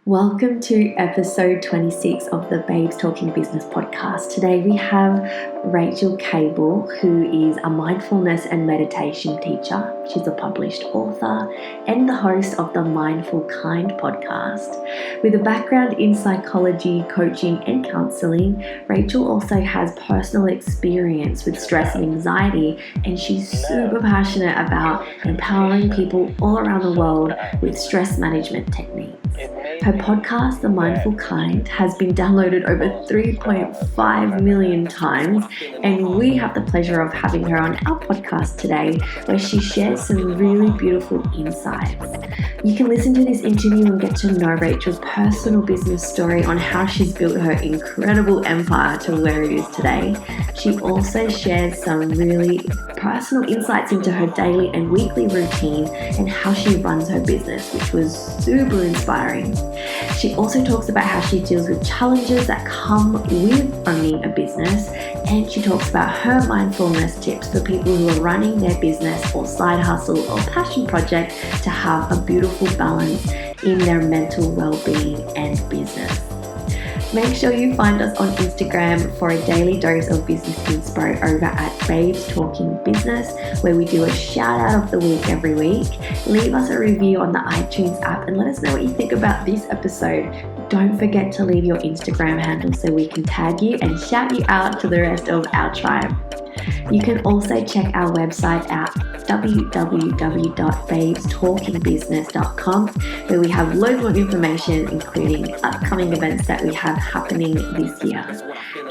Welcome to episode 26 of the Babes Talking Business podcast. Today we have Rachael Kable, who is a mindfulness and meditation teacher. She's a published author and the host of the Mindful Kind podcast. With a background in psychology, coaching, and counseling, Rachael also has personal experience with stress and anxiety, and she's super passionate about empowering people all around the world with stress management techniques. Her podcast, The Mindful Kind, has been downloaded over 3.5 million times, and we have the pleasure of having her on our podcast today, where she shares some really beautiful insights. You can listen to this interview and get to know Rachael's personal business story on how she's built her incredible empire to where it is today. She also shares some really personal insights into her daily and weekly routine and how she runs her business, which was super inspiring. She also talks about how she deals with challenges that come with owning a business, and she talks about her mindfulness tips for people who are running their business or side hustle or passion project to have a beautiful balance in their mental well-being and business. Make sure you find us on Instagram for a daily dose of business inspo over at Babes Talking Business, where we do a shout out of the week every week. Leave us a review on the iTunes app and let us know what you think about this episode. Don't forget to leave your Instagram handle so we can tag you and shout you out to the rest of our tribe. You can also check our website at www.babestalkingbusiness.com, where we have loads more information, including upcoming events that we have happening this year.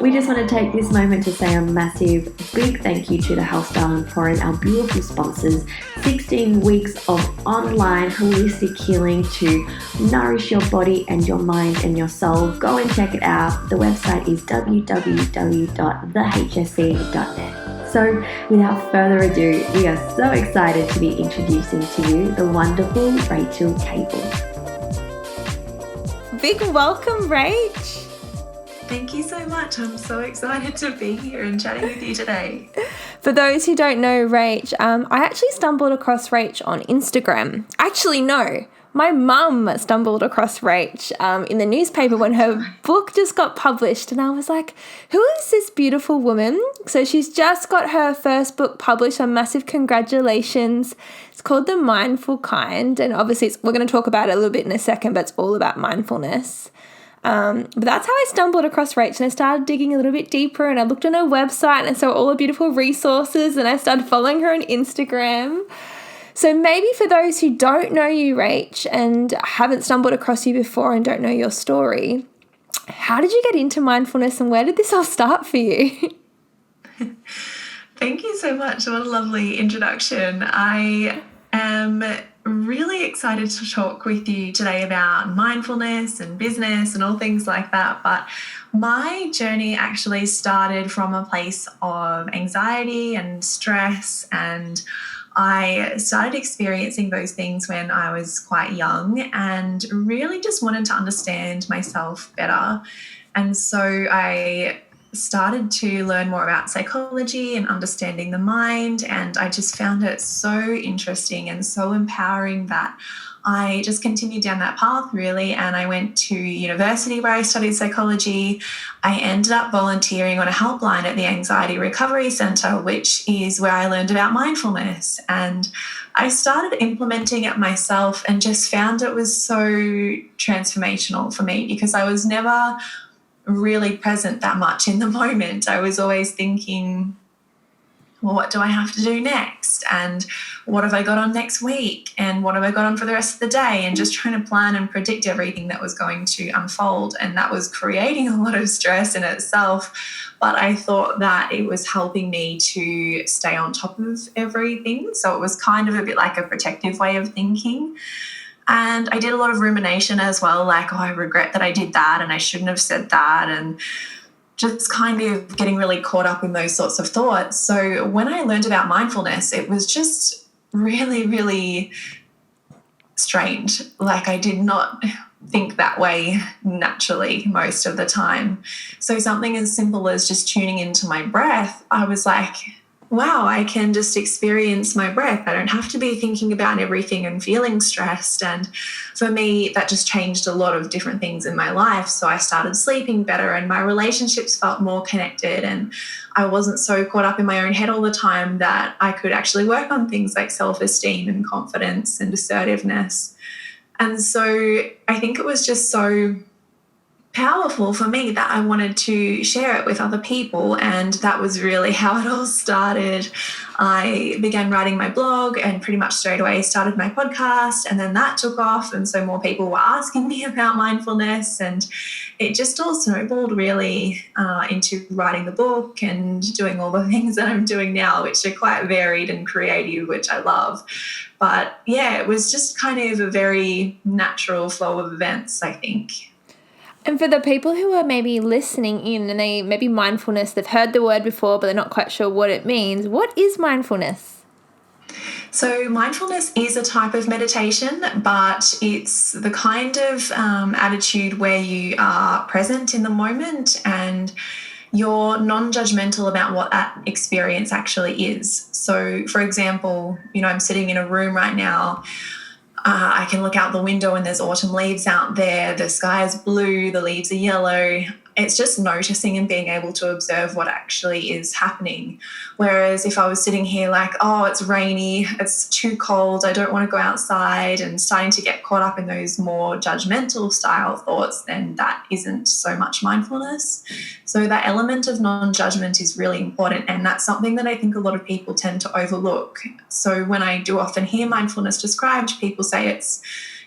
We just want to take this moment to say a massive big thank you to the Health Darling Forum, our beautiful sponsors. 16 weeks of online holistic healing to nourish your body and your mind and your soul. Go and check it out. The website is www.thehsc.net. So without further ado, we are so excited to be introducing to you the wonderful Rachael Kable. Big welcome, Rach. Thank you so much. I'm so excited to be here and chatting with you today. For those who don't know Rach, I actually stumbled across Rach on Instagram. Actually, no. My mum stumbled across Rach in the newspaper when her book just got published, and I was like, who is this beautiful woman? So she's just got her first book published, so massive congratulations. It's called The Mindful Kind, and obviously we're going to talk about it a little bit in a second, but it's all about mindfulness. But that's how I stumbled across Rach, and I started digging a little bit deeper, and I looked on her website and I saw all the beautiful resources, and I started following her on Instagram. So maybe for those who don't know you, Rach, and haven't stumbled across you before and don't know your story, how did you get into mindfulness and where did this all start for you? Thank you so much. What a lovely introduction. I am really excited to talk with you today about mindfulness and business and all things like that. But my journey actually started from a place of anxiety and stress, and I started experiencing those things when I was quite young and really just wanted to understand myself better. And so I started to learn more about psychology and understanding the mind, and I just found it so interesting and so empowering that I just continued down that path, really, and I went to university where I studied psychology. I ended up volunteering on a helpline at the Anxiety Recovery Centre, which is where I learned about mindfulness, and I started implementing it myself and just found it was so transformational for me because I was never really present that much in the moment. I was always thinking, well, what do I have to do next? And what have I got on next week? And what have I got on for the rest of the day? And just trying to plan and predict everything that was going to unfold. And that was creating a lot of stress in itself. But I thought that it was helping me to stay on top of everything. So it was kind of a bit like a protective way of thinking. And I did a lot of rumination as well, like, oh, I regret that I did that and I shouldn't have said that, and just kind of getting really caught up in those sorts of thoughts. So when I learned about mindfulness, it was just really, really strange. Like, I did not think that way naturally most of the time. So something as simple as just tuning into my breath, I was like, wow, I can just experience my breath. I don't have to be thinking about everything and feeling stressed. And for me, that just changed a lot of different things in my life. So I started sleeping better and my relationships felt more connected. And I wasn't so caught up in my own head all the time that I could actually work on things like self-esteem and confidence and assertiveness. And so I think it was just so powerful for me that I wanted to share it with other people, and that was really how it all started. I began writing my blog and pretty much straight away started my podcast, and then that took off, and so more people were asking me about mindfulness, and it just all snowballed really into writing the book and doing all the things that I'm doing now, which are quite varied and creative, which I love. But yeah, it was just kind of a very natural flow of events, I think. And for the people who are maybe listening in and they maybe mindfulness, they've heard the word before, but they're not quite sure what it means. What is mindfulness? So mindfulness is a type of meditation, but it's the kind of attitude where you are present in the moment and you're non-judgmental about what that experience actually is. So, for example, I'm sitting in a room right now. I can look out the window and there's autumn leaves out there. The sky is blue, the leaves are yellow. It's just noticing and being able to observe what actually is happening. Whereas if I was sitting here like, oh, it's rainy, it's too cold, I don't want to go outside, and starting to get caught up in those more judgmental style thoughts, then that isn't so much mindfulness. So that element of non-judgment is really important, and that's something that I think a lot of people tend to overlook. So when I do often hear mindfulness described, people say it's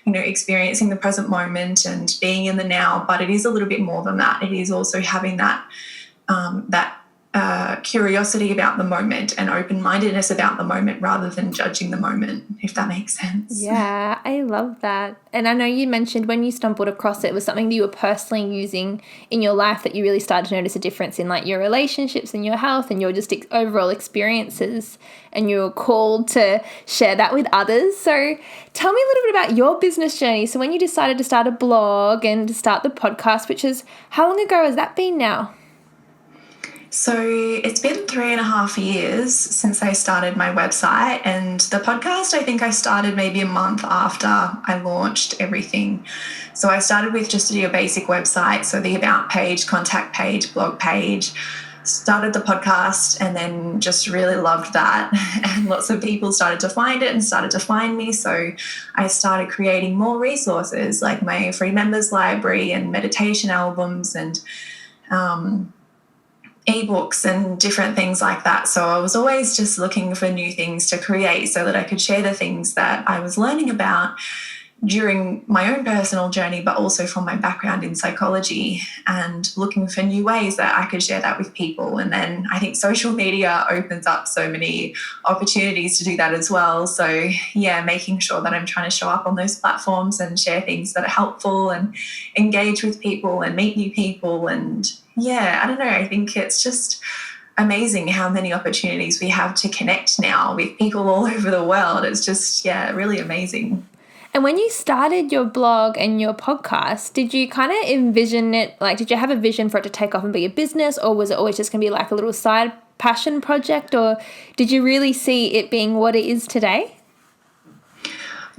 experiencing the present moment and being in the now, but it is a little bit more than that. It is also having that curiosity about the moment and open-mindedness about the moment rather than judging the moment, if that makes sense. Yeah, I love that. And I know you mentioned when you stumbled across it, it was something that you were personally using in your life that you really started to notice a difference in, like your relationships and your health and your just overall experiences, and you were called to share that with others. So tell me a little bit about your business journey. So when you decided to start a blog and to start the podcast, which is, how long ago has that been now? So it's been 3.5 years since I started my website, and the podcast, I think I started maybe a month after I launched everything. So I started with just a basic website, so the about page, contact page, blog page, started the podcast, and then just really loved that. And lots of people started to find it and started to find me. So I started creating more resources like my free members library and meditation albums and ebooks and different things like that. So I was always just looking for new things to create so that I could share the things that I was learning about during my own personal journey, but also from my background in psychology, and looking for new ways that I could share that with people. And then I think social media opens up so many opportunities to do that as well. So yeah, making sure that I'm trying to show up on those platforms and share things that are helpful and engage with people and meet new people. And yeah, I don't know, I think it's just amazing how many opportunities we have to connect now with people all over the world. It's just, yeah, really amazing. And when you started your blog and your podcast, did you kind of envision it, like, did you have a vision for it to take off and be a business, or was it always just going to be like a little side passion project, or did you really see it being what it is today?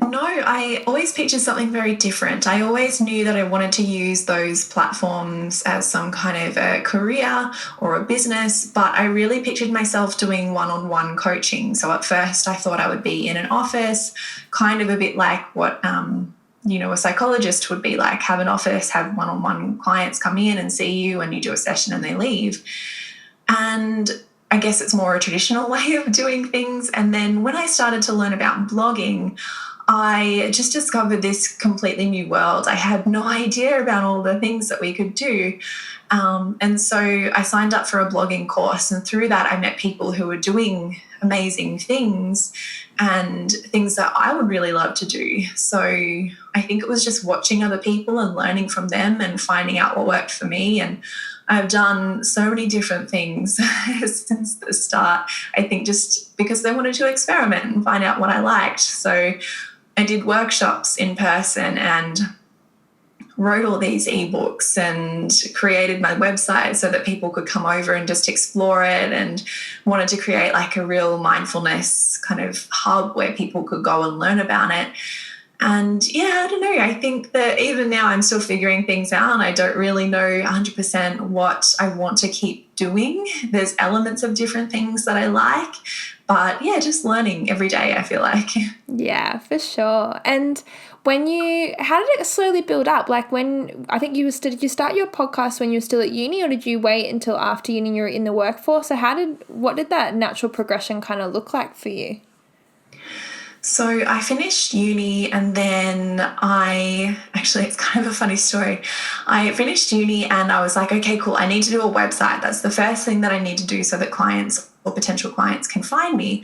No, I always pictured something very different. I always knew that I wanted to use those platforms as some kind of a career or a business, but I really pictured myself doing one-on-one coaching. So at first I thought I would be in an office, kind of a bit like what a psychologist would be like, have an office, have one-on-one clients come in and see you, and you do a session and they leave. And I guess it's more a traditional way of doing things. And then when I started to learn about blogging, I just discovered this completely new world. I had no idea about all the things that we could do. And so I signed up for a blogging course, and through that I met people who were doing amazing things and things that I would really love to do. So I think it was just watching other people and learning from them and finding out what worked for me. And I've done so many different things since the start, I think just because I wanted to experiment and find out what I liked. So I did workshops in person, and wrote all these ebooks and created my website so that people could come over and just explore it, and wanted to create like a real mindfulness kind of hub where people could go and learn about it. And yeah, I don't know. I think that even now I'm still figuring things out, and I don't really know 100% what I want to keep doing. There's elements of different things that I like, but yeah, just learning every day, I feel like. Yeah, for sure. And how did it slowly build up? Like did you start your podcast when you were still at uni, or did you wait until after uni you were in the workforce? So what did that natural progression kind of look like for you? So I finished uni, and then it's kind of a funny story. I finished uni and I was like, okay, cool. I need to do a website. That's the first thing that I need to do so that clients or potential clients can find me.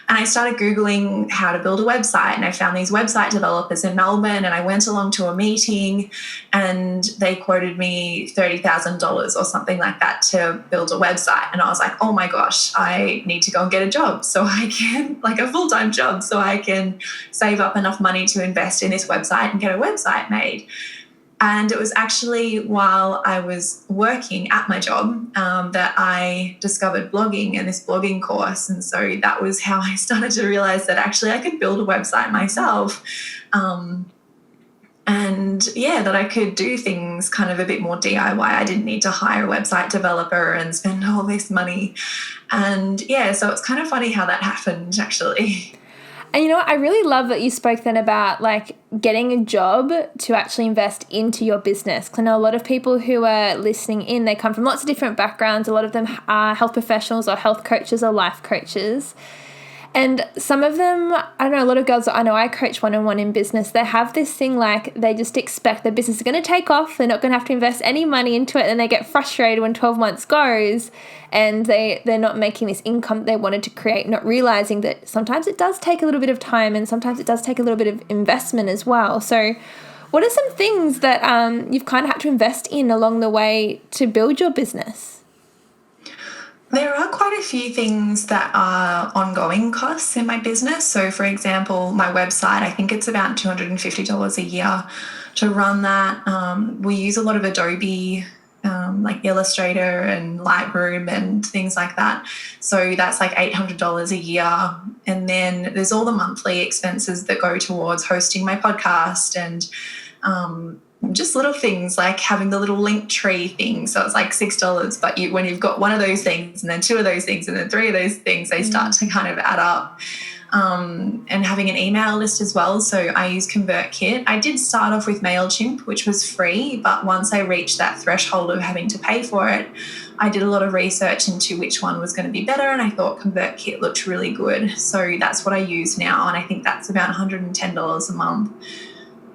And I started Googling how to build a website, and I found these website developers in Melbourne, and I went along to a meeting and they quoted me $30,000 or something like that to build a website. And I was like, oh my gosh, I need to go and get a job so I can, like a full-time job, so I can save up enough money to invest in this website and get a website made. And it was actually while I was working at my job that I discovered blogging and this blogging course. And so that was how I started to realize that actually I could build a website myself. And yeah, that I could do things kind of a bit more DIY. I didn't need to hire a website developer and spend all this money. And yeah, so it's kind of funny how that happened actually. And you know what? I really love that you spoke then about like getting a job to actually invest into your business. Because I know a lot of people who are listening in, they come from lots of different backgrounds. A lot of them are health professionals or health coaches or life coaches. And some of them, I don't know, a lot of girls that I know I coach one-on-one in business, they have this thing like they just expect their business is going to take off. They're not going to have to invest any money into it. And they get frustrated when 12 months goes and they're not making this income they wanted to create, not realizing that sometimes it does take a little bit of time and sometimes it does take a little bit of investment as well. So what are some things that you've kind of had to invest in along the way to build your business? There are quite a few things that are ongoing costs in my business. So, for example, my website, I think it's about $250 a year to run that. We use a lot of Adobe, like Illustrator and Lightroom and things like that. So that's like $800 a year. And then there's all the monthly expenses that go towards hosting my podcast and just little things like having the little link tree thing. So it's like $6, but when you've got one of those things and then two of those things and then three of those things, they start to kind of add up. And having an email list as well. So I use ConvertKit. I did start off with MailChimp, which was free, but once I reached that threshold of having to pay for it, I did a lot of research into which one was going to be better, and I thought ConvertKit looked really good. So that's what I use now, and I think that's about $110 a month.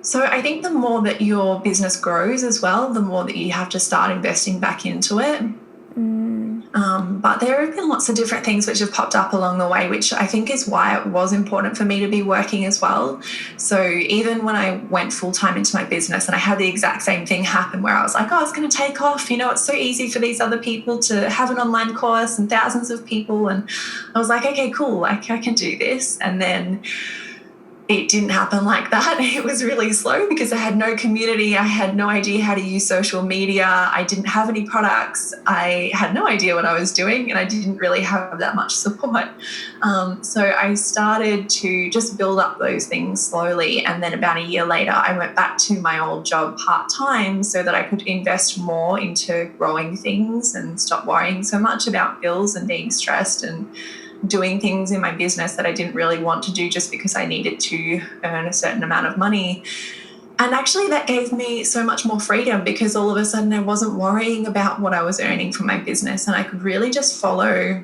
So I think the more that your business grows as well, the more that you have to start investing back into it. But there have been lots of different things which have popped up along the way, which I think is why it was important for me to be working as well. So even when I went full-time into my business and I had the exact same thing happen where I was like, oh, it's going to take off. You know, it's so easy for these other people to have an online course and thousands of people. And I was like, okay, cool, I can do this. And then it didn't happen like that. It was really slow because I had no community. I had no idea how to use social media. I didn't have any products. I had no idea what I was doing, and I didn't really have that much support. So I started to just build up those things slowly. And then about a year later, I went back to my old job part-time so that I could invest more into growing things and stop worrying so much about bills and being stressed and doing things in my business that I didn't really want to do just because I needed to earn a certain amount of money. And actually that gave me so much more freedom because all of a sudden I wasn't worrying about what I was earning from my business, and I could really just follow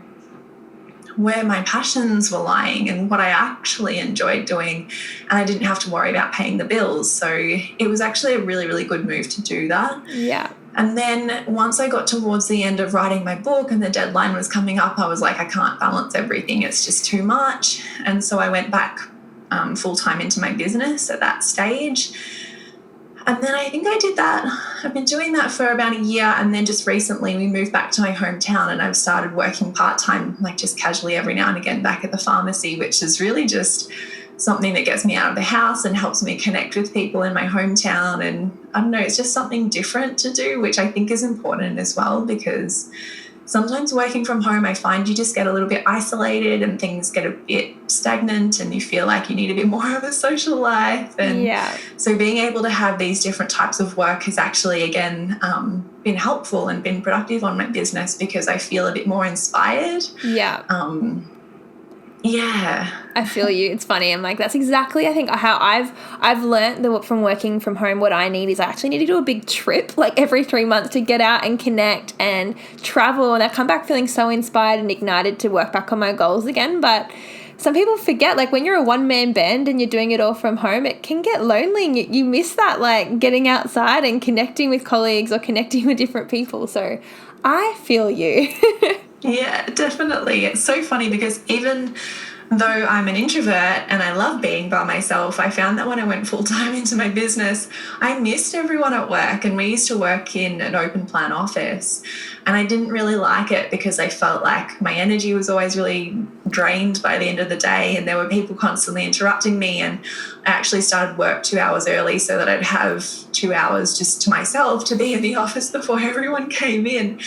where my passions were lying and what I actually enjoyed doing, and I didn't have to worry about paying the bills. So it was actually a really, really good move to do that. Yeah. And then once I got towards the end of writing my book and the deadline was coming up, I was like, I can't balance everything. It's just too much. And so I went back full-time into my business at that stage. And then I think I did that. I've been doing that for about a year. And then just recently we moved back to my hometown and I've started working part-time, like just casually every now and again back at the pharmacy, which is really just something that gets me out of the house and helps me connect with people in my hometown. And I don't know, it's just something different to do, which I think is important as well, because sometimes working from home, I find you just get a little bit isolated and things get a bit stagnant and you feel like you need a bit more of a social life. And so being able to have these different types of work has actually, again, been helpful and been productive on my business, because I feel a bit more inspired. I feel you. It's funny. I'm like, that's exactly, I think, how I've learned that from working from home, what I need is I actually need to do a big trip like every 3 months to get out and connect and travel. And I come back feeling so inspired and ignited to work back on my goals again. But some people forget, like when you're a one-man band and you're doing it all from home, it can get lonely and you miss that, like getting outside and connecting with colleagues or connecting with different people. So I feel you. Yeah, definitely. It's so funny because even though I'm an introvert and I love being by myself, I found that when I went full-time into my business, I missed everyone at work. And we used to work in an open plan office, and I didn't really like it because I felt like my energy was always really drained by the end of the day, and there were people constantly interrupting me. And I actually started work 2 hours early so that I'd have 2 hours just to myself to be in the office before everyone came in.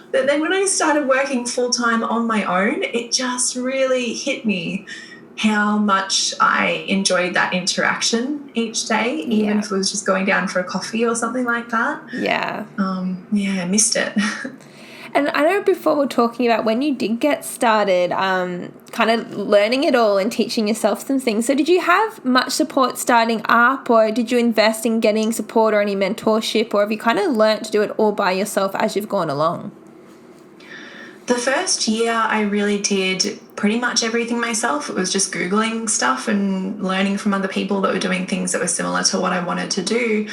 But then when I started working full-time on my own, it just really hit me how much I enjoyed that interaction each day, even if it was just going down for a coffee or something like that. I missed it. And I know before we were talking about when you did get started, kind of learning it all and teaching yourself some things. So did you have much support starting up, or did you invest in getting support or any mentorship, or have you kind of learnt to do it all by yourself as you've gone along? The first year I really did pretty much everything myself. It was just Googling stuff and learning from other people that were doing things that were similar to what I wanted to do.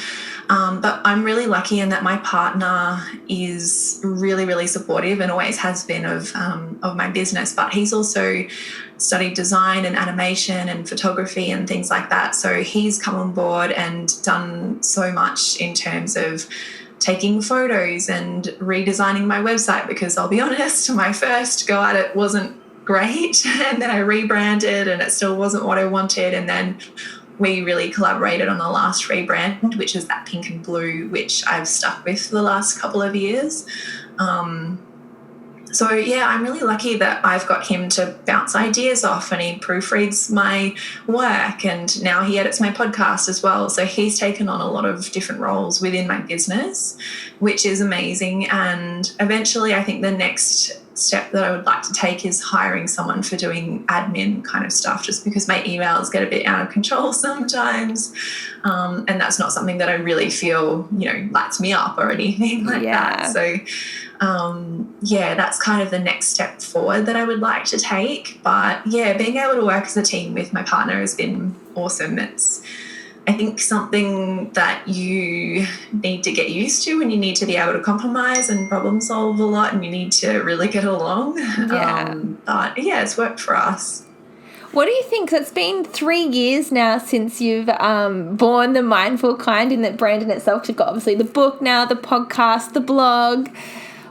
But I'm really lucky in that my partner is really, really supportive and always has been of my business. But he's also studied design and animation and photography and things like that. So he's come on board and done so much in terms of taking photos and redesigning my website, because I'll be honest, my first go at it wasn't great, and then I rebranded and it still wasn't what I wanted. And then we really collaborated on the last rebrand, which is that pink and blue, which I've stuck with for the last couple of years. So, I'm really lucky that I've got him to bounce ideas off, and he proofreads my work, and now he edits my podcast as well. So he's taken on a lot of different roles within my business, which is amazing. And eventually I think the next step that I would like to take is hiring someone for doing admin kind of stuff, just because my emails get a bit out of control sometimes. And that's not something that I really feel, lights me up or anything like that. So that's kind of the next step forward that I would like to take. But being able to work as a team with my partner has been awesome. It's, I think, something that you need to get used to, and you need to be able to compromise and problem solve a lot, and you need to really get along. But it's worked for us. What do you think? So it's been 3 years now since you've born the Mindful Kind in that brand in itself. You've got obviously the book now, the podcast, the blog.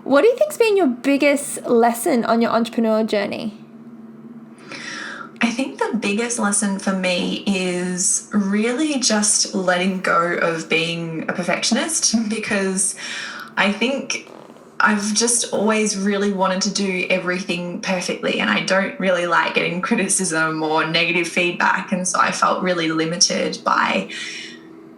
What do you think's been your biggest lesson on your entrepreneurial journey? I think the biggest lesson for me is really just letting go of being a perfectionist, because I think I've just always really wanted to do everything perfectly, and I don't really like getting criticism or negative feedback. And so I felt really limited by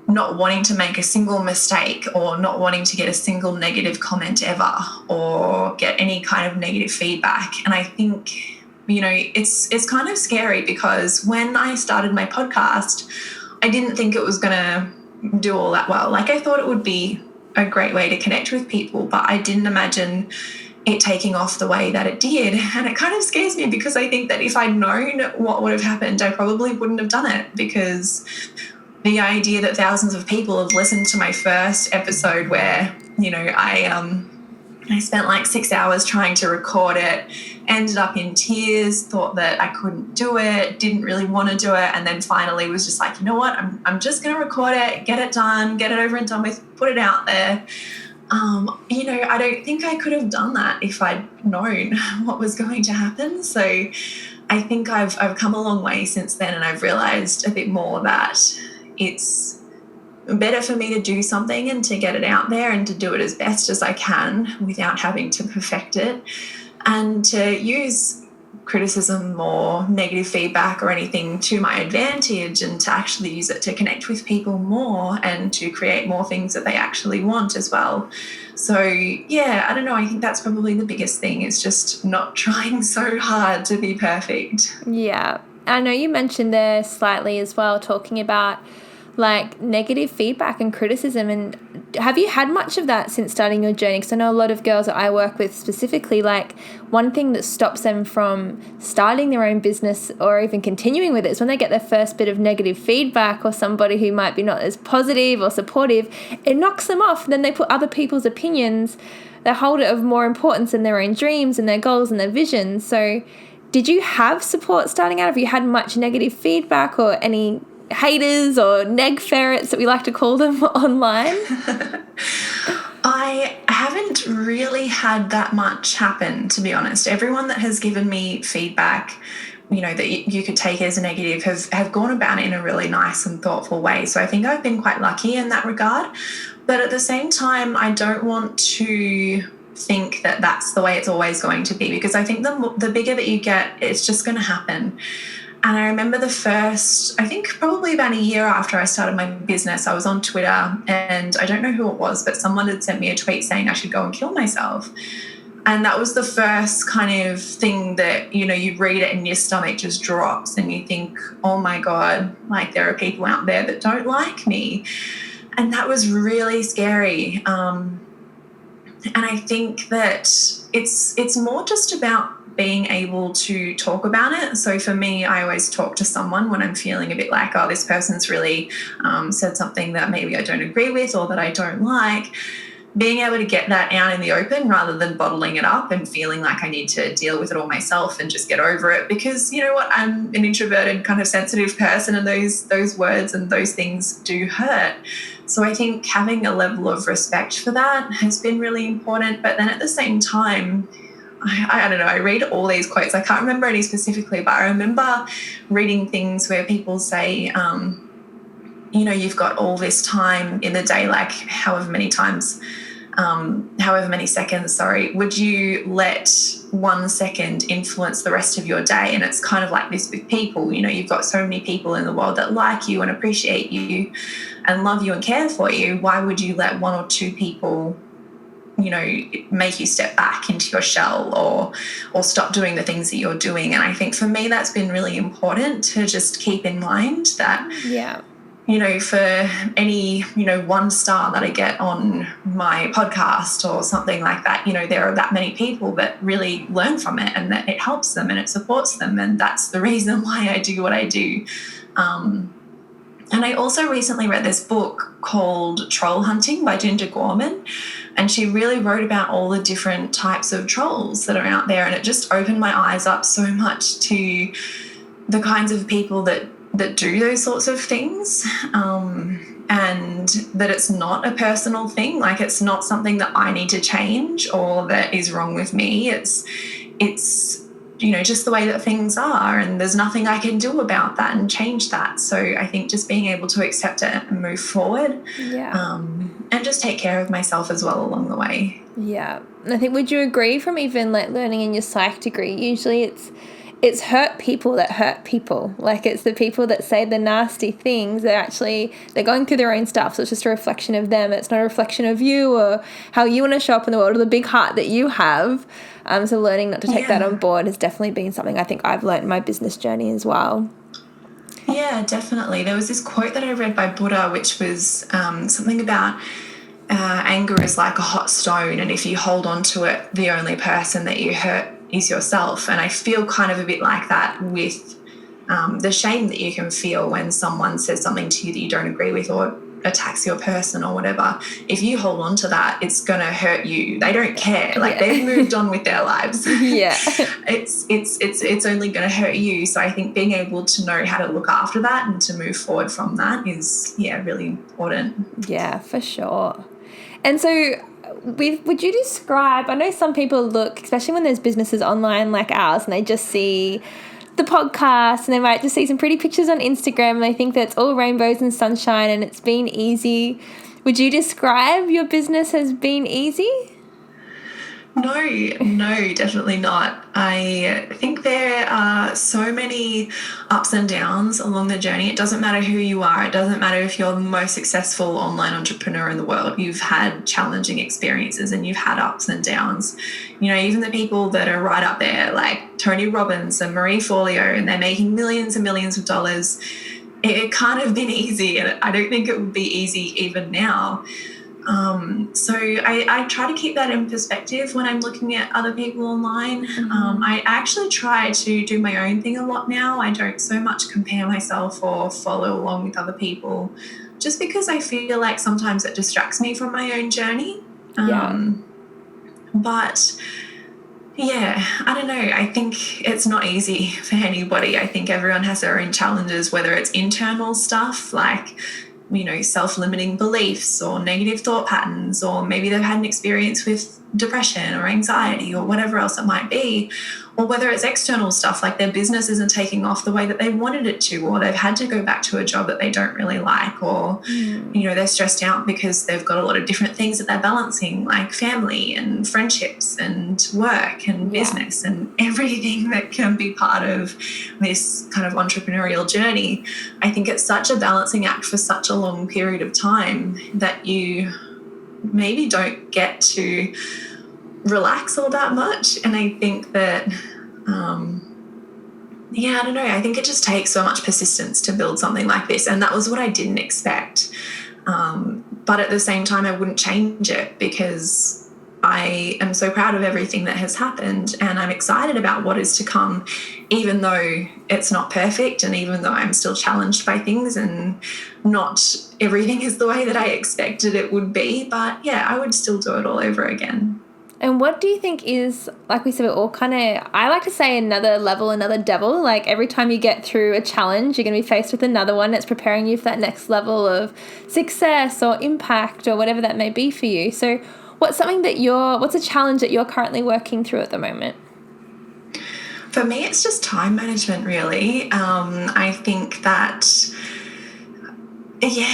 not wanting to make a single mistake, or not wanting to get a single negative comment ever, or get any kind of negative feedback. And I think, it's kind of scary, because when I started my podcast, I didn't think it was going to do all that well. Like, I thought it would be a great way to connect with people, but I didn't imagine it taking off the way that it did. And it kind of scares me, because I think that if I'd known what would have happened, I probably wouldn't have done it, because the idea that thousands of people have listened to my first episode where, I spent like 6 hours trying to record it, ended up in tears, thought that I couldn't do it, didn't really want to do it, and then finally was just like, you know what, I'm just going to record it, get it done, get it over and done with, put it out there. I don't think I could have done that if I'd known what was going to happen. So I think I've come a long way since then, and I've realized a bit more that it's better for me to do something and to get it out there and to do it as best as I can without having to perfect it, and to use criticism or negative feedback or anything to my advantage, and to actually use it to connect with people more and to create more things that they actually want as well. So yeah, I don't know, I think that's probably the biggest thing, is just not trying so hard to be perfect. Yeah. I know you mentioned there slightly as well, talking about like negative feedback and criticism. And have you had much of that since starting your journey? Because I know a lot of girls that I work with specifically, like one thing that stops them from starting their own business or even continuing with it is when they get their first bit of negative feedback, or somebody who might be not as positive or supportive, it knocks them off. Then they put other people's opinions, they hold it of more importance than their own dreams and their goals and their visions. So did you have support starting out? Have you had much negative feedback or any haters or neg ferrets that we like to call them online? I haven't really had that much happen, to be honest. Everyone that has given me feedback, that you could take as a negative, have gone about it in a really nice and thoughtful way. So I think I've been quite lucky in that regard. But at the same time, I don't want to think that that's the way it's always going to be, because I think the bigger that you get, it's just going to happen. And I remember I think probably about a year after I started my business, I was on Twitter, and I don't know who it was, but someone had sent me a tweet saying I should go and kill myself. And that was the first kind of thing that, you read it and your stomach just drops and you think, oh my God, like there are people out there that don't like me. And that was really scary. And I think that it's more just about being able to talk about it. So for me, I always talk to someone when I'm feeling a bit like, oh, this person's really said something that maybe I don't agree with or that I don't like. Being able to get that out in the open rather than bottling it up and feeling like I need to deal with it all myself and just get over it, because you know what, I'm an introverted kind of sensitive person, and those words and those things do hurt. So I think having a level of respect for that has been really important. But then at the same time, I don't know, I read all these quotes. I can't remember any specifically, but I remember reading things where people say, you've got all this time in the day, like however many seconds, would you let 1 second influence the rest of your day? And it's kind of like this with people, you've got so many people in the world that like you and appreciate you and love you and care for you. Why would you let one or two people make you step back into your shell or stop doing the things that you're doing? And I think for me, that's been really important to just keep in mind that, for any, 1 star that I get on my podcast or something like that, there are that many people that really learn from it and that it helps them and it supports them. And that's the reason why I do what I do. And I also recently read this book called Troll Hunting by Ginger Gorman, and she really wrote about all the different types of trolls that are out there, and it just opened my eyes up so much to the kinds of people that do those sorts of things, and that it's not a personal thing. Like, it's not something that I need to change or that is wrong with me. It's just the way that things are, and there's nothing I can do about that and change that. So I think just being able to accept it and move forward, and just take care of myself as well along the way. Yeah. And I think, would you agree, from even like learning in your psych degree, usually it's hurt people that hurt people. Like, it's the people that say the nasty things that actually, they're going through their own stuff. So it's just a reflection of them. It's not a reflection of you or how you want to show up in the world or the big heart that you have. So learning not to take that on board has definitely been something I think I've learned in my business journey as well. Yeah, definitely. There was this quote that I read by Buddha, which was something about anger is like a hot stone, and if you hold on to it, the only person that you hurt is yourself. And I feel kind of a bit like that with the shame that you can feel when someone says something to you that you don't agree with or attacks your person or whatever. If you hold on to that, it's going to hurt you. They don't care. Like, they've moved on with their lives. Yeah. It's only going to hurt you. So I think being able to know how to look after that and to move forward from that is, really important. Yeah, for sure. And so would you describe, I know some people look, especially when there's businesses online like ours, and they just see the podcast and they might just see some pretty pictures on Instagram and they think that it's all rainbows and sunshine and it's been easy. Would you describe your business as being easy? No, definitely not. I think there are so many ups and downs along the journey. It doesn't matter who you are. It doesn't matter if you're the most successful online entrepreneur in the world. You've had challenging experiences and you've had ups and downs. You know, even the people that are right up there, like Tony Robbins and Marie Forleo, and they're making millions and millions of dollars. It can't have been easy, and I don't think it would be easy even now. So I try to keep that in perspective when I'm looking at other people online. I actually try to do my own thing a lot now. I don't so much compare myself or follow along with other people, just because I feel like sometimes it distracts me from my own journey. But yeah, I don't know. I think it's not easy for anybody. I think everyone has their own challenges, whether it's internal stuff like, you know, self-limiting beliefs or negative thought patterns, or maybe they've had an experience with depression or anxiety or whatever else it might be, or whether it's external stuff like their business isn't taking off the way that they wanted it to, or they've had to go back to a job that they don't really like, or you know, they're stressed out because they've got a lot of different things that they're balancing, like family and friendships and work and business and everything that can be part of this kind of entrepreneurial journey. I think it's such a balancing act for such a long period of time that you maybe don't get to relax all that much. And I think that I don't know, I think it just takes so much persistence to build something like this, and that was what I didn't expect, but at the same time I wouldn't change it, because I am so proud of everything that has happened, and I'm excited about what is to come, even though it's not perfect, and even though I'm still challenged by things and not everything is the way that I expected it would be. But yeah, I would still do it all over again. And what do you think is, like we said, we're all kind of, I like to say another level, another devil. Like every time you get through a challenge, you're going to be faced with another one that's preparing you for that next level of success or impact or whatever that may be for you. So what's a challenge that you're currently working through at the moment? For me, it's just time management, really. I think that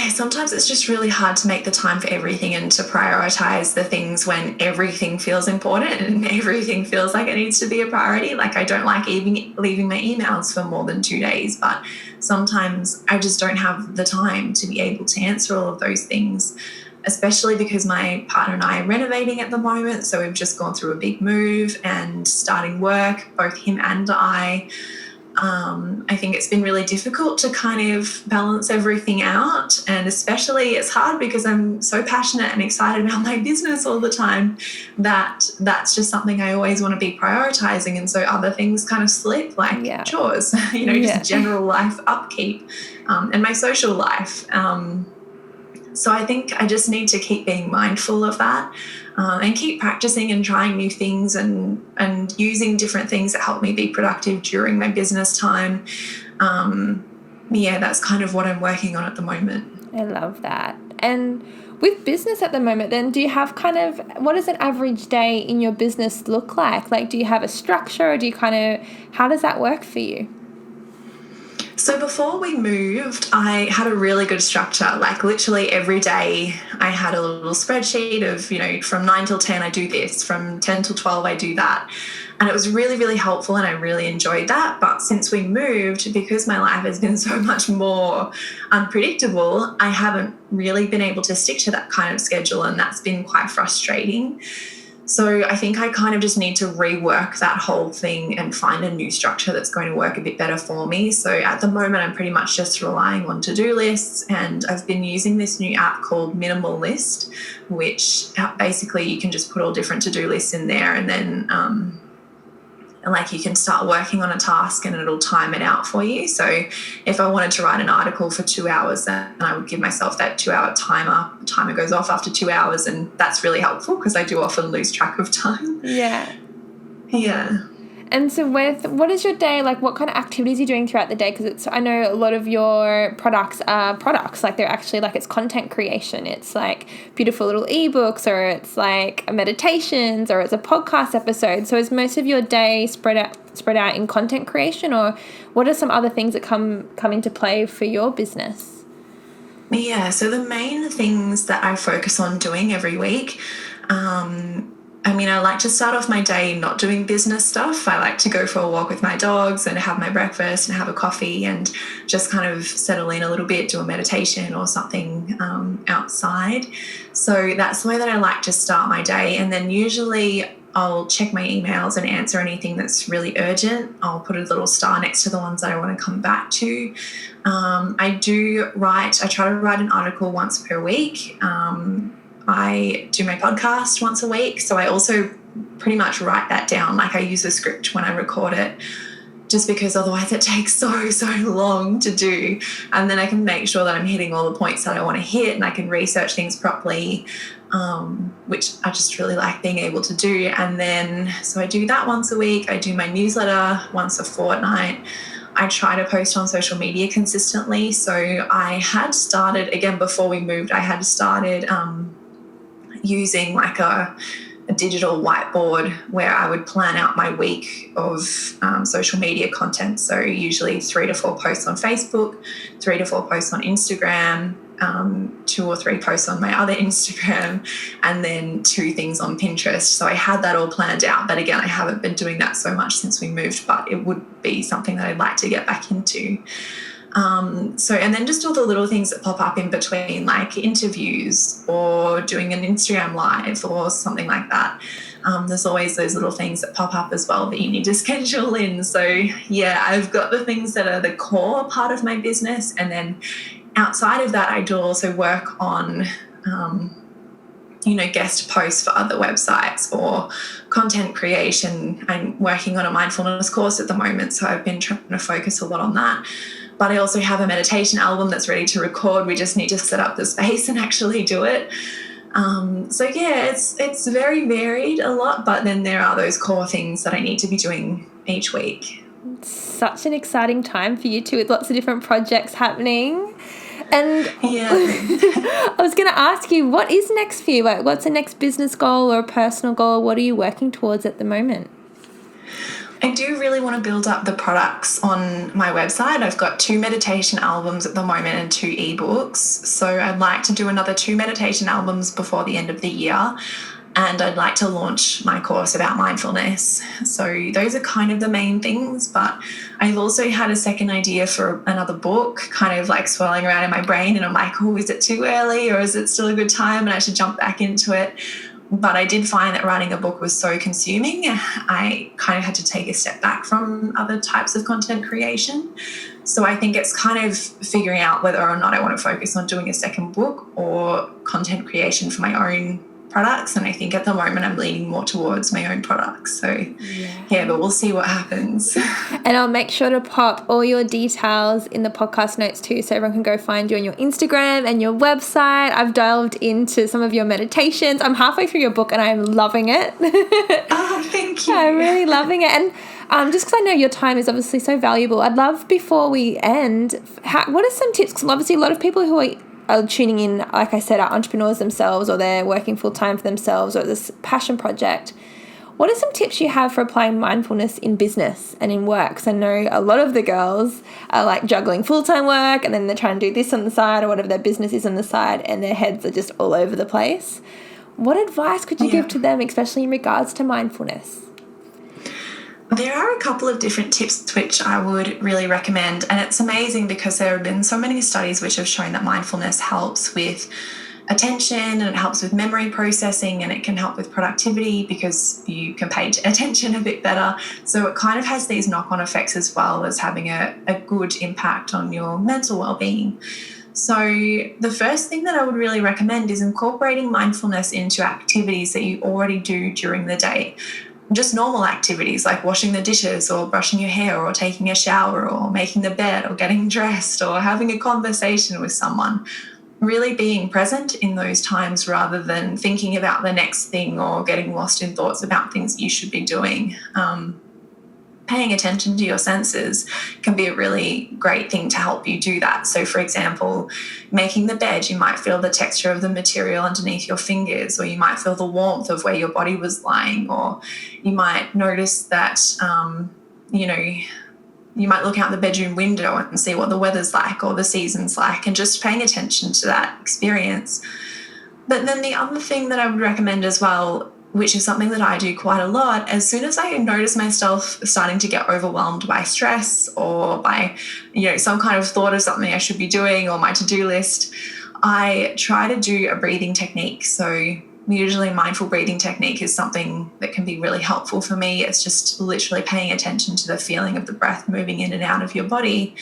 sometimes it's just really hard to make the time for everything and to prioritize the things when everything feels important and everything feels like it needs to be a priority. Like, I don't like even leaving my emails for more than 2 days, but sometimes I just don't have the time to be able to answer all of those things, especially because my partner and I are renovating at the moment. So we've just gone through a big move and starting work, both him and I. I think it's been really difficult to kind of balance everything out, and especially it's hard because I'm so passionate and excited about my business all the time that that's just something I always want to be prioritizing, and so other things kind of slip, like chores, just general life upkeep, and my social life. So I think I just need to keep being mindful of that, and keep practicing and trying new things and using different things that help me be productive during my business time. That's kind of what I'm working on at the moment. I love that. And with business at the moment, then, do you have what does an average day in your business look like? Like, do you have a structure, or do you how does that work for you? So before we moved, I had a really good structure. Like literally every day I had a little spreadsheet of, from 9 till 10 I do this, from 10 till 12 I do that. And it was really, really helpful, and I really enjoyed that. But since we moved, because my life has been so much more unpredictable, I haven't really been able to stick to that kind of schedule, and that's been quite frustrating. So I think I kind of just need to rework that whole thing and find a new structure that's going to work a bit better for me. So at the moment, I'm pretty much just relying on to-do lists, and I've been using this new app called Minimal List, which basically you can just put all different to-do lists in there, and then you can start working on a task and it'll time it out for you. So if I wanted to write an article for 2 hours, then I would give myself that 2-hour timer. The timer goes off after 2 hours, and that's really helpful because I do often lose track of time. Yeah. Yeah. And so what is your day like? What kind of activities are you doing throughout the day? Because I know a lot of your products are products, like they're actually like it's content creation. It's like beautiful little ebooks, or it's like meditations, or it's a podcast episode. So is most of your day spread out spread out in content creation, or what are some other things that come into play for your business? Yeah, so the main things that I focus on doing every week, I like to start off my day not doing business stuff. I like to go for a walk with my dogs and have my breakfast and have a coffee and just kind of settle in a little bit, do a meditation or something outside. So that's the way that I like to start my day. And then usually I'll check my emails and answer anything that's really urgent. I'll put a little star next to the ones that I want to come back to. I try to write an article once per week. I do my podcast once a week. So I also pretty much write that down. Like I use a script when I record it, just because otherwise it takes so long to do. And then I can make sure that I'm hitting all the points that I want to hit, and I can research things properly, which I just really like being able to do. And then, so I do that once a week. I do my newsletter once a fortnight. I try to post on social media consistently. So I had started, again, before we moved, I had started using like a digital whiteboard where I would plan out my week of social media content. So usually 3 to 4 posts on Facebook, 3 to 4 posts on Instagram, 2 or 3 posts on my other Instagram, and then 2 things on Pinterest. So I had that all planned out. But again, I haven't been doing that so much since we moved, but it would be something that I'd like to get back into. And then just all the little things that pop up in between, like interviews or doing an Instagram live or something like that. There's always those little things that pop up as well that you need to schedule in. So yeah, I've got the things that are the core part of my business. And then outside of that, I do also work on, guest posts for other websites or content creation. I'm working on a mindfulness course at the moment, so I've been trying to focus a lot on that. But I also have a meditation album that's ready to record. We just need to set up the space and actually do it. It's very varied a lot, but then there are those core things that I need to be doing each week. Such an exciting time for you two, with lots of different projects happening. And yeah. I was going to ask you, what is next for you? Like, what's the next business goal or a personal goal? What are you working towards at the moment? I do really want to build up the products on my website. I've got 2 meditation albums at the moment and 2 ebooks. So I'd like to do another 2 meditation albums before the end of the year. And I'd like to launch my course about mindfulness. So those are kind of the main things. But I've also had a second idea for another book kind of like swirling around in my brain. And I'm like, oh, is it too early or is it still a good time? And I should jump back into it. But I did find that writing a book was so consuming, I kind of had to take a step back from other types of content creation. So I think it's kind of figuring out whether or not I want to focus on doing a second book or content creation for my own products. And I think at the moment I'm leaning more towards my own products. So yeah, but we'll see what happens. And I'll make sure to pop all your details in the podcast notes too, so everyone can go find you on your Instagram and your website. I've delved into some of your meditations. I'm halfway through your book and I'm loving it. Oh, thank you. I'm really loving it. And just because I know your time is obviously so valuable, I'd love, before we end, what are some tips? Because obviously a lot of people who are tuning in, like I said, are entrepreneurs themselves, or they're working full-time for themselves, or this passion project. What are some tips you have for applying mindfulness in business and in work? Because I know a lot of the girls are like juggling full-time work and then they're trying to do this on the side or whatever their business is on the side, and their heads are just all over the place. What advice could you give to them, especially in regards to mindfulness? There are a couple of different tips which I would really recommend, and it's amazing because there have been so many studies which have shown that mindfulness helps with attention and it helps with memory processing and it can help with productivity because you can pay attention a bit better. So it kind of has these knock-on effects as well as having a good impact on your mental well-being. So the first thing that I would really recommend is incorporating mindfulness into activities that you already do during the day. Just normal activities like washing the dishes or brushing your hair or taking a shower or making the bed or getting dressed or having a conversation with someone. Really being present in those times rather than thinking about the next thing or getting lost in thoughts about things you should be doing. Paying attention to your senses can be a really great thing to help you do that. So, for example, making the bed, you might feel the texture of the material underneath your fingers, or you might feel the warmth of where your body was lying, or you might notice that you might look out the bedroom window and see what the weather's like or the season's like, and just paying attention to that experience. But then the other thing that I would recommend as well, which is something that I do quite a lot, as soon as I notice myself starting to get overwhelmed by stress or by, some kind of thought of something I should be doing or my to-do list, I try to do a breathing technique. So usually mindful breathing technique is something that can be really helpful for me. It's just literally paying attention to the feeling of the breath moving in and out of your body.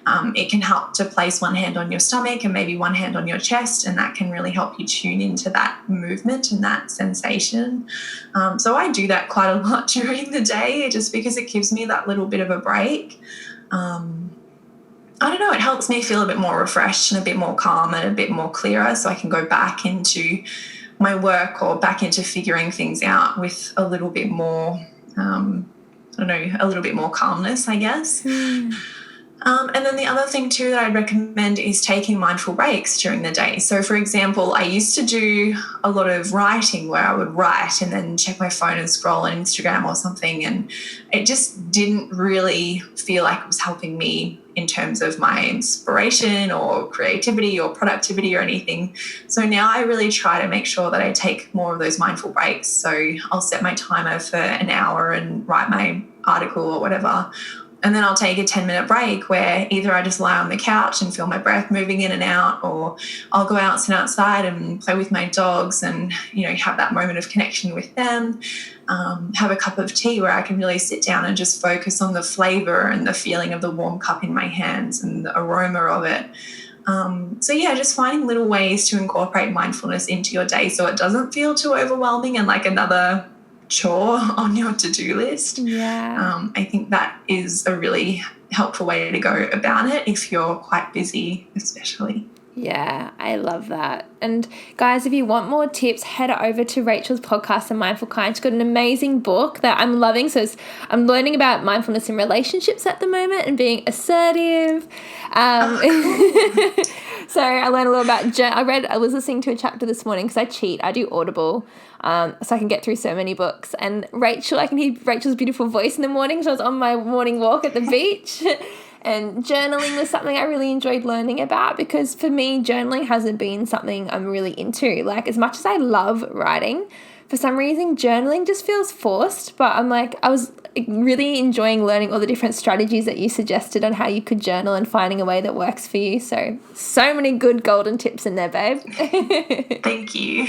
It can help to place one hand on your stomach and maybe one hand on your chest, and that can really help you tune into that movement and that sensation. So I do that quite a lot during the day, just because it gives me that little bit of a break. I don't know, it helps me feel a bit more refreshed and a bit more calm and a bit more clearer, so I can go back into my work or back into figuring things out with a little bit more, a little bit more calmness, I guess. And then the other thing too that I'd recommend is taking mindful breaks during the day. So for example, I used to do a lot of writing where I would write and then check my phone and scroll on Instagram or something, and it just didn't really feel like it was helping me in terms of my inspiration or creativity or productivity or anything. So now I really try to make sure that I take more of those mindful breaks. So I'll set my timer for an hour and write my article or whatever. And then I'll take a 10-minute break where either I just lie on the couch and feel my breath moving in and out, or I'll go out, sit outside and play with my dogs and, have that moment of connection with them. Have a cup of tea where I can really sit down and just focus on the flavour and the feeling of the warm cup in my hands and the aroma of it. Just finding little ways to incorporate mindfulness into your day so it doesn't feel too overwhelming and like another chore on your to-do list. I think that is a really helpful way to go about it if you're quite busy, especially. Yeah, I love that. And guys, if you want more tips, head over to Rachael's podcast, The Mindful Kind. She's got an amazing book that I'm loving. So I'm learning about mindfulness in relationships at the moment and being assertive. So I learned a little about, I was listening to a chapter this morning because I cheat. I do Audible. So I can get through so many books. And Rachael, I can hear Rachel's beautiful voice in the morning. So I was on my morning walk at the beach. And journaling was something I really enjoyed learning about, because for me, journaling hasn't been something I'm really into. Like, as much as I love writing, for some reason, journaling just feels forced. But I was really enjoying learning all the different strategies that you suggested on how you could journal and finding a way that works for you. So many good golden tips in there, babe. Thank you.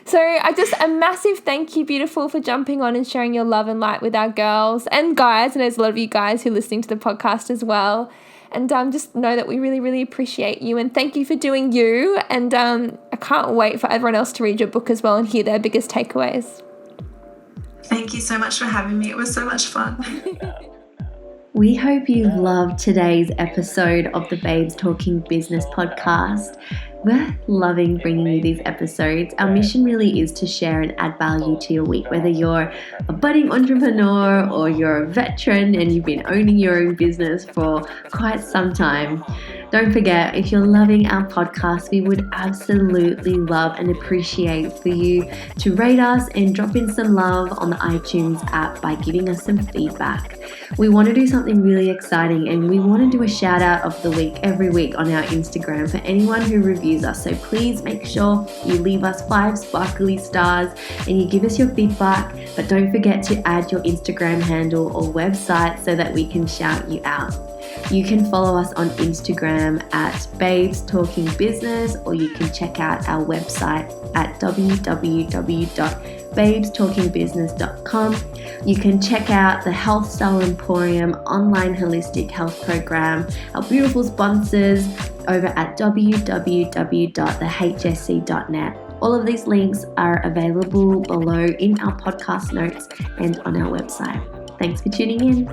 So a massive thank you, beautiful, for jumping on and sharing your love and light with our girls and guys. And there's a lot of you guys who are listening to the podcast as well. And just know that we really, really appreciate you. And thank you for doing you. And I can't wait for everyone else to read your book as well and hear their biggest takeaways. Thank you so much for having me. It was so much fun. We hope you loved today's episode of the Babes Talking Business podcast. We're loving bringing you these episodes. Our mission really is to share and add value to your week, whether you're a budding entrepreneur or you're a veteran and you've been owning your own business for quite some time. Don't forget, if you're loving our podcast, we would absolutely love and appreciate for you to rate us and drop in some love on the iTunes app by giving us some feedback. We want to do something really exciting, and we want to do a shout out of the week every week on our Instagram for anyone who reviews us. So please make sure you leave us 5 sparkly stars and you give us your feedback, but don't forget to add your Instagram handle or website so that we can shout you out. You can follow us on Instagram at Babes Talking Business, or you can check out our website at www.babestalkingbusiness.com. You can check out the Health Style Emporium online holistic health program, our beautiful sponsors over at www.thehsc.net. All of these links are available below in our podcast notes and on our website. Thanks for tuning in.